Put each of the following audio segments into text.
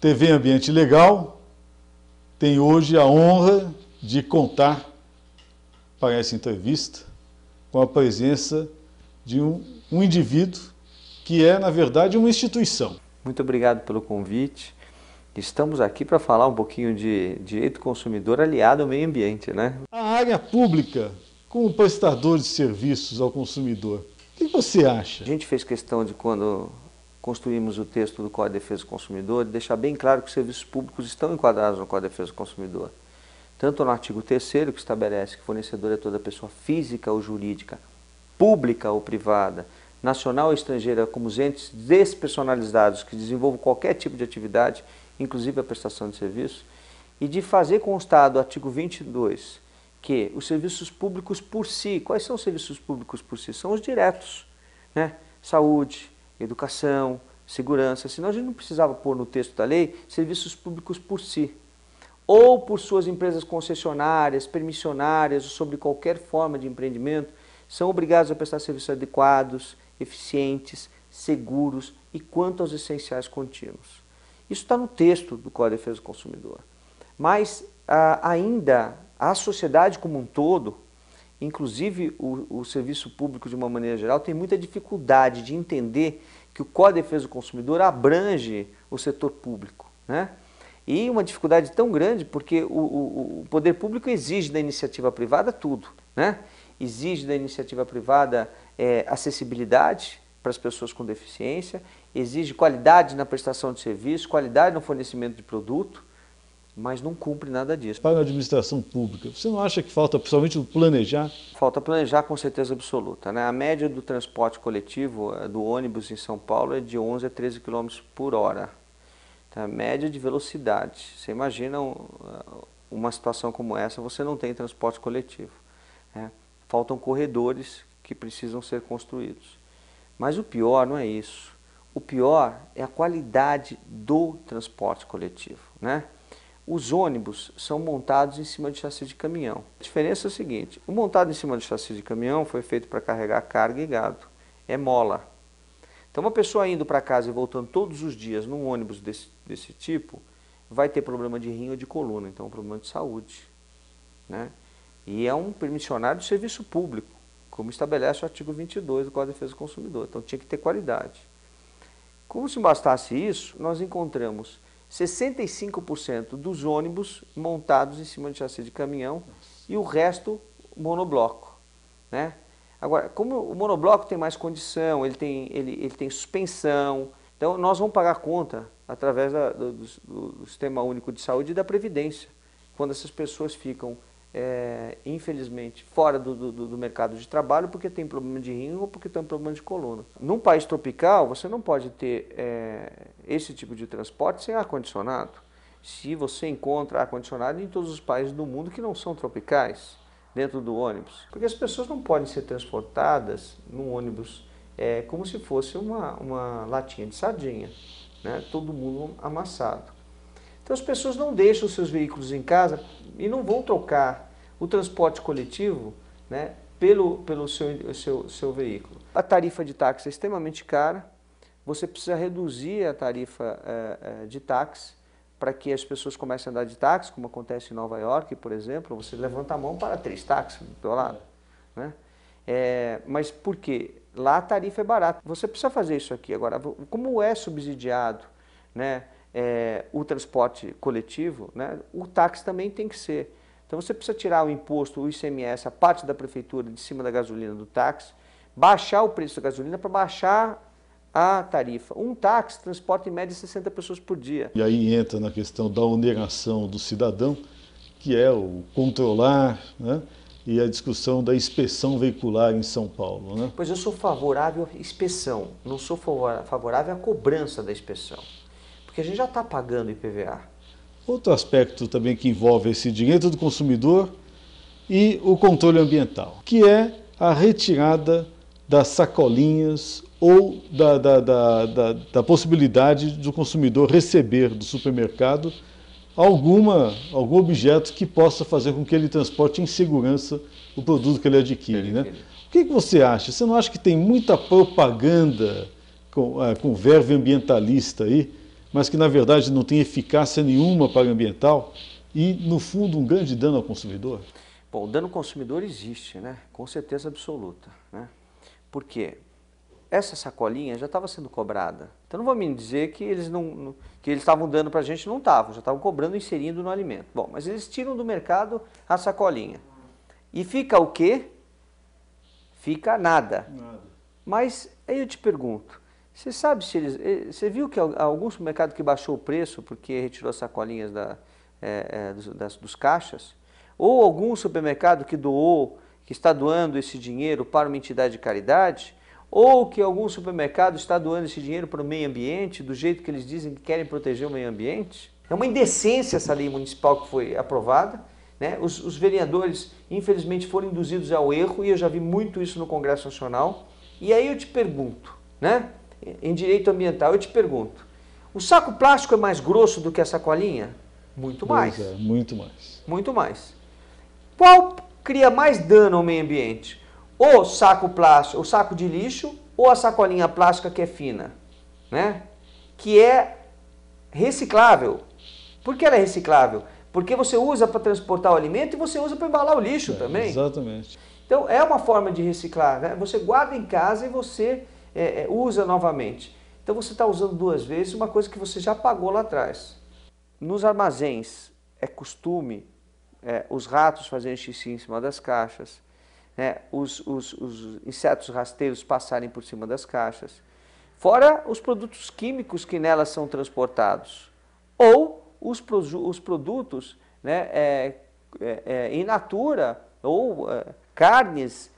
TV Ambiente Legal tem hoje a honra de contar para essa entrevista com a presença de um indivíduo que é, na verdade, uma instituição. Muito obrigado pelo convite. Estamos aqui para falar um pouquinho de direito do consumidor aliado ao meio ambiente, né? A área pública, como prestador de serviços ao consumidor, o que você acha? A gente fez questão de, quando construímos o texto do Código de Defesa do Consumidor, deixar bem claro que os serviços públicos estão enquadrados no Código de Defesa do Consumidor. Tanto no artigo 3º, que estabelece que fornecedor é toda pessoa física ou jurídica, pública ou privada, nacional ou estrangeira, como os entes despersonalizados que desenvolvam qualquer tipo de atividade, inclusive a prestação de serviço, e de fazer constar do artigo 22 que os serviços públicos por si, quais são os serviços públicos por si? São os diretos, né? Saúde, educação, segurança, senão a gente não precisava pôr no texto da lei serviços públicos por si, ou por suas empresas concessionárias, permissionárias, ou sobre qualquer forma de empreendimento, são obrigados a prestar serviços adequados, eficientes, seguros e quanto aos essenciais contínuos. Isso está no texto do Código de Defesa do Consumidor. Mas ainda a sociedade como um todo, inclusive o serviço público de uma maneira geral, tem muita dificuldade de entender que o Código de Defesa do Consumidor abrange o setor público, né? E uma dificuldade tão grande porque o poder público exige da iniciativa privada tudo, né? Exige da iniciativa privada acessibilidade para as pessoas com deficiência, exige qualidade na prestação de serviço, qualidade no fornecimento de produto, mas não cumpre nada disso. Para a administração pública, você não acha que falta, principalmente, planejar? Falta planejar com certeza absoluta, né? A média do transporte coletivo, do ônibus em São Paulo, é de 11 a 13 km por hora. Então, a média de velocidade. Você imagina uma situação como essa, você não tem transporte coletivo, né? Faltam corredores que precisam ser construídos. Mas o pior não é isso. O pior é a qualidade do transporte coletivo, né? Os ônibus são montados em cima de chassi de caminhão. A diferença é a seguinte: o montado em cima de chassi de caminhão foi feito para carregar carga e gado. É mola. Então, uma pessoa indo para casa e voltando todos os dias num ônibus desse tipo, vai ter problema de rim ou de coluna, então é um problema de saúde, né? E é um permissionário de serviço público, como estabelece o artigo 22 do Código de Defesa do Consumidor. Então tinha que ter qualidade. Como se bastasse isso, nós encontramos 65% dos ônibus montados em cima de chassi de caminhão e o resto monobloco, né? Agora, como o monobloco tem mais condição, ele tem suspensão, então nós vamos pagar a conta através do Sistema Único de Saúde e da Previdência, quando essas pessoas ficam, infelizmente, fora do mercado de trabalho porque tem problema de rim ou porque tem problema de coluna. Num país tropical, você não pode ter esse tipo de transporte sem ar-condicionado. Se você encontra ar-condicionado em todos os países do mundo que não são tropicais, dentro do ônibus. Porque as pessoas não podem ser transportadas num ônibus como se fosse uma latinha de sardinha, né? Todo mundo amassado. Então as pessoas não deixam os seus veículos em casa e não vão trocar o transporte coletivo, né, pelo seu veículo. A tarifa de táxi é extremamente cara, você precisa reduzir a tarifa de táxi para que as pessoas comecem a andar de táxi, como acontece em Nova York, por exemplo, você levanta a mão para 3 táxis do teu lado, né? Mas por quê? Lá a tarifa é barata. Você precisa fazer isso aqui. Agora, como é subsidiado, né, o transporte coletivo, né, o táxi também tem que ser. Então você precisa tirar o imposto, o ICMS, a parte da prefeitura de cima da gasolina do táxi, baixar o preço da gasolina para baixar a tarifa. Um táxi transporta em média 60 pessoas por dia. E aí entra na questão da oneração do cidadão, que é o controlar, né, e a discussão da inspeção veicular em São Paulo, né? Pois eu sou favorável à inspeção, não sou favorável à cobrança da inspeção, porque a gente já está pagando IPVA. Outro aspecto também que envolve esse direito do consumidor e o controle ambiental, que é a retirada das sacolinhas ou da possibilidade do consumidor receber do supermercado algum objeto que possa fazer com que ele transporte em segurança o produto que ele adquire, né? O que você acha? Você não acha que tem muita propaganda com verve ambientalista aí mas que na verdade não tem eficácia nenhuma para o ambiental e, no fundo, um grande dano ao consumidor? Bom, o dano ao consumidor existe, né? Com certeza absoluta, né? Por quê? Essa sacolinha já estava sendo cobrada. Então não vou me dizer que eles estavam dando para a gente, não estavam, já estavam cobrando e inserindo no alimento. Bom, mas eles tiram do mercado a sacolinha. E fica o quê? Fica nada. Mas aí eu te pergunto, você sabe se eles... Você viu que algum supermercado que baixou o preço porque retirou as sacolinhas dos caixas? Ou algum supermercado que doou, que está doando esse dinheiro para uma entidade de caridade? Ou que algum supermercado está doando esse dinheiro para o meio ambiente, do jeito que eles dizem que querem proteger o meio ambiente? É uma indecência essa lei municipal que foi aprovada, né? Os vereadores, infelizmente, foram induzidos ao erro, e eu já vi muito isso no Congresso Nacional. E aí eu te pergunto, né? Em direito ambiental, eu te pergunto, o saco plástico é mais grosso do que a sacolinha? Muito mais. Pois é, muito mais. Muito mais. Qual cria mais dano ao meio ambiente? O saco plástico, o saco de lixo, ou a sacolinha plástica que é fina, né? Que é reciclável. Por que ela é reciclável? Porque você usa para transportar o alimento e você usa para embalar o lixo também. Exatamente. Então é uma forma de reciclar, né? Você guarda em casa e você usa novamente. Então você está usando duas vezes uma coisa que você já pagou lá atrás. Nos armazéns é costume os ratos fazerem xixi em cima das caixas, né? Os insetos rasteiros passarem por cima das caixas, fora os produtos químicos que nelas são transportados, ou os produtos, né, in natura, ou carnes,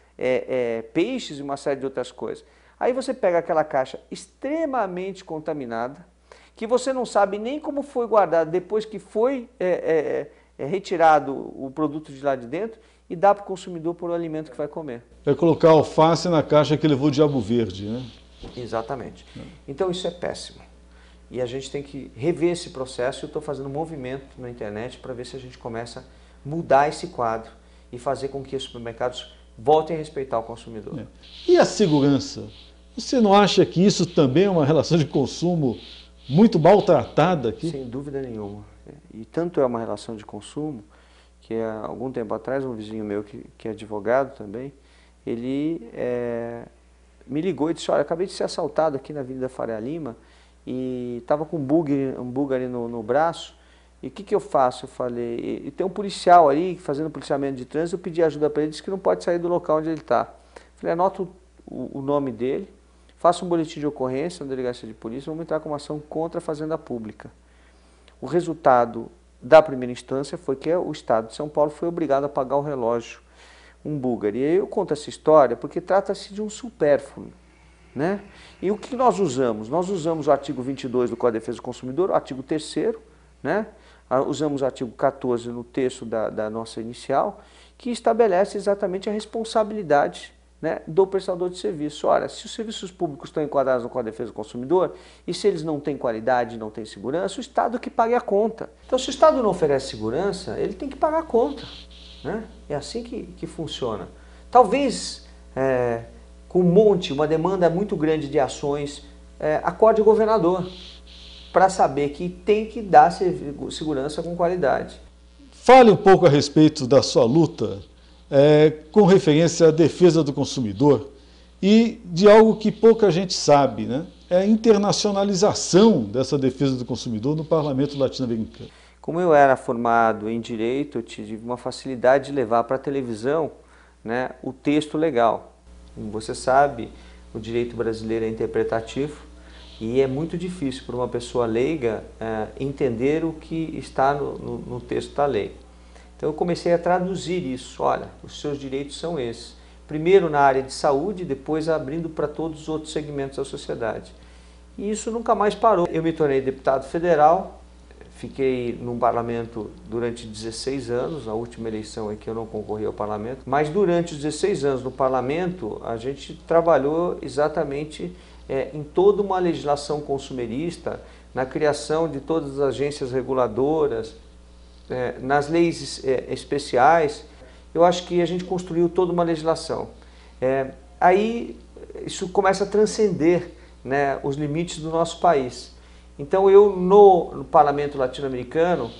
peixes e uma série de outras coisas. Aí você pega aquela caixa extremamente contaminada, que você não sabe nem como foi guardado depois que foi retirado o produto de lá de dentro, e dá para o consumidor por o alimento que vai comer. É colocar alface na caixa que levou diabo verde, né? Exatamente. Então isso é péssimo. E a gente tem que rever esse processo. Eu estou fazendo um movimento na internet para ver se a gente começa a mudar esse quadro e fazer com que os supermercados voltem a respeitar o consumidor. E a segurança? Você não acha que isso também é uma relação de consumo muito maltratada aqui? Sem dúvida nenhuma. E tanto é uma relação de consumo que há algum tempo atrás um vizinho meu que é advogado também, ele me ligou e disse, olha, acabei de ser assaltado aqui na Avenida Faria Lima e estava com um bug ali no braço, e o que eu faço? Eu falei, e tem um policial ali fazendo policiamento de trânsito, eu pedi ajuda para ele, disse que não pode sair do local onde ele está. Falei, anota o nome dele, faça um boletim de ocorrência na delegacia de polícia, vamos entrar com uma ação contra a Fazenda Pública. O resultado da primeira instância foi que o Estado de São Paulo foi obrigado a pagar o relógio, um búlgaro. E aí eu conto essa história porque trata-se de um supérfluo, né? E o que nós usamos? Nós usamos o artigo 22 do Código de Defesa do Consumidor, o artigo 3º, né? Usamos o artigo 14 no texto da nossa inicial, que estabelece exatamente a responsabilidade, né, do prestador de serviço. Ora, se os serviços públicos estão enquadrados no Código de Defesa do Consumidor, e se eles não têm qualidade, não têm segurança, o Estado que pague a conta. Então, se o Estado não oferece segurança, ele tem que pagar a conta, né? É assim que funciona. Talvez, com uma demanda muito grande de ações, acorde o governador para saber que tem que dar segurança com qualidade. Fale um pouco a respeito da sua luta com referência à defesa do consumidor e de algo que pouca gente sabe, né? É a internacionalização dessa defesa do consumidor no parlamento latino-americano. Como eu era formado em Direito, eu tive uma facilidade de levar para a televisão, né, o texto legal. Como você sabe, o direito brasileiro é interpretativo e é muito difícil para uma pessoa leiga entender o que está no texto da lei. Então eu comecei a traduzir isso. Olha, os seus direitos são esses. Primeiro na área de saúde, depois abrindo para todos os outros segmentos da sociedade. E isso nunca mais parou. Eu me tornei deputado federal, fiquei no parlamento durante 16 anos, a última eleição é que eu não concorri ao parlamento, mas durante os 16 anos no parlamento a gente trabalhou exatamente em toda uma legislação consumerista, na criação de todas as agências reguladoras, nas leis especiais. Eu acho que a gente construiu toda uma legislação. Aí isso começa a transcender, né, os limites do nosso país. Então eu, no parlamento latino-americano,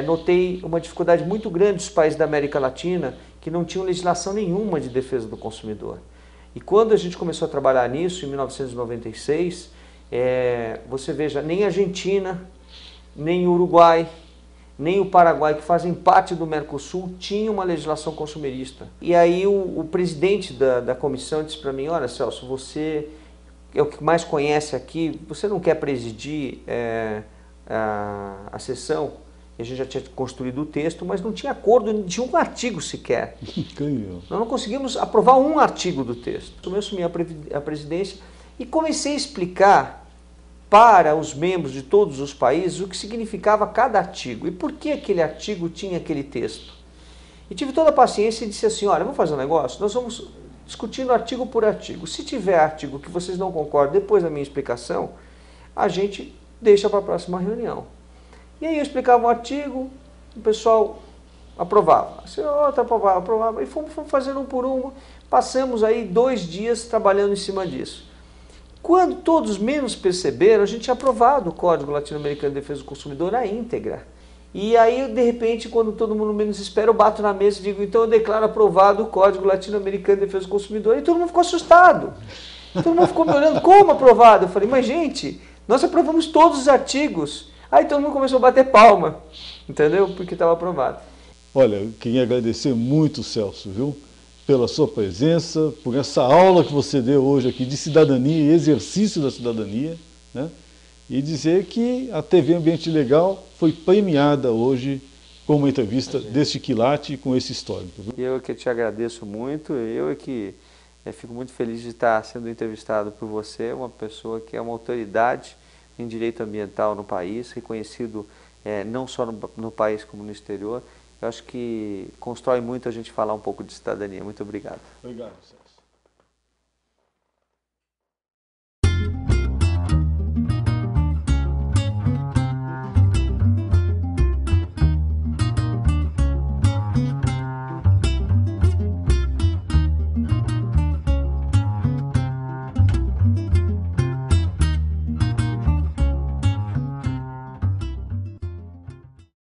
notei uma dificuldade muito grande dos países da América Latina que não tinham legislação nenhuma de defesa do consumidor. E quando a gente começou a trabalhar nisso, em 1996, você veja, nem a Argentina, nem o Uruguai, nem o Paraguai, que fazem parte do Mercosul, tinham uma legislação consumerista. E aí o presidente da comissão disse para mim, olha Celso, você é o que mais conhece aqui, você não quer presidir a sessão? A gente já tinha construído o texto, mas não tinha acordo, não tinha um artigo sequer. Nós não conseguimos aprovar um artigo do texto. Eu assumi a presidência e comecei a explicar para os membros de todos os países o que significava cada artigo e por que aquele artigo tinha aquele texto. E tive toda a paciência e disse assim, olha, vamos fazer um negócio, nós vamos discutindo artigo por artigo. Se tiver artigo que vocês não concordam depois da minha explicação, a gente deixa para a próxima reunião. E aí eu explicava um artigo, o pessoal aprovava. Assim, outro aprovava. E fomos fazendo um por um. Passamos aí 2 dias trabalhando em cima disso. Quando todos menos perceberam, a gente tinha aprovado o Código Latino-Americano de Defesa do Consumidor na íntegra. E aí, de repente, quando todo mundo menos espera, eu bato na mesa e digo, então eu declaro aprovado o Código Latino-Americano de Defesa do Consumidor. E todo mundo ficou assustado. Todo mundo ficou me olhando, como aprovado? Eu falei, mas gente, nós aprovamos todos os artigos. Aí todo mundo começou a bater palma, entendeu? Porque estava aprovado. Olha, eu queria agradecer muito, Celso, viu? Pela sua presença, por essa aula que você deu hoje aqui de cidadania e exercício da cidadania, né? E dizer que a TV Ambiente Legal foi premiada hoje com uma entrevista deste quilate com esse histórico. Viu? Eu que te agradeço muito, eu que fico muito feliz de estar sendo entrevistado por você, uma pessoa que é uma autoridade em direito ambiental no país, reconhecido não só no país como no exterior. Eu acho que constrói muito a gente falar um pouco de cidadania. Muito obrigado. Obrigado, Celso.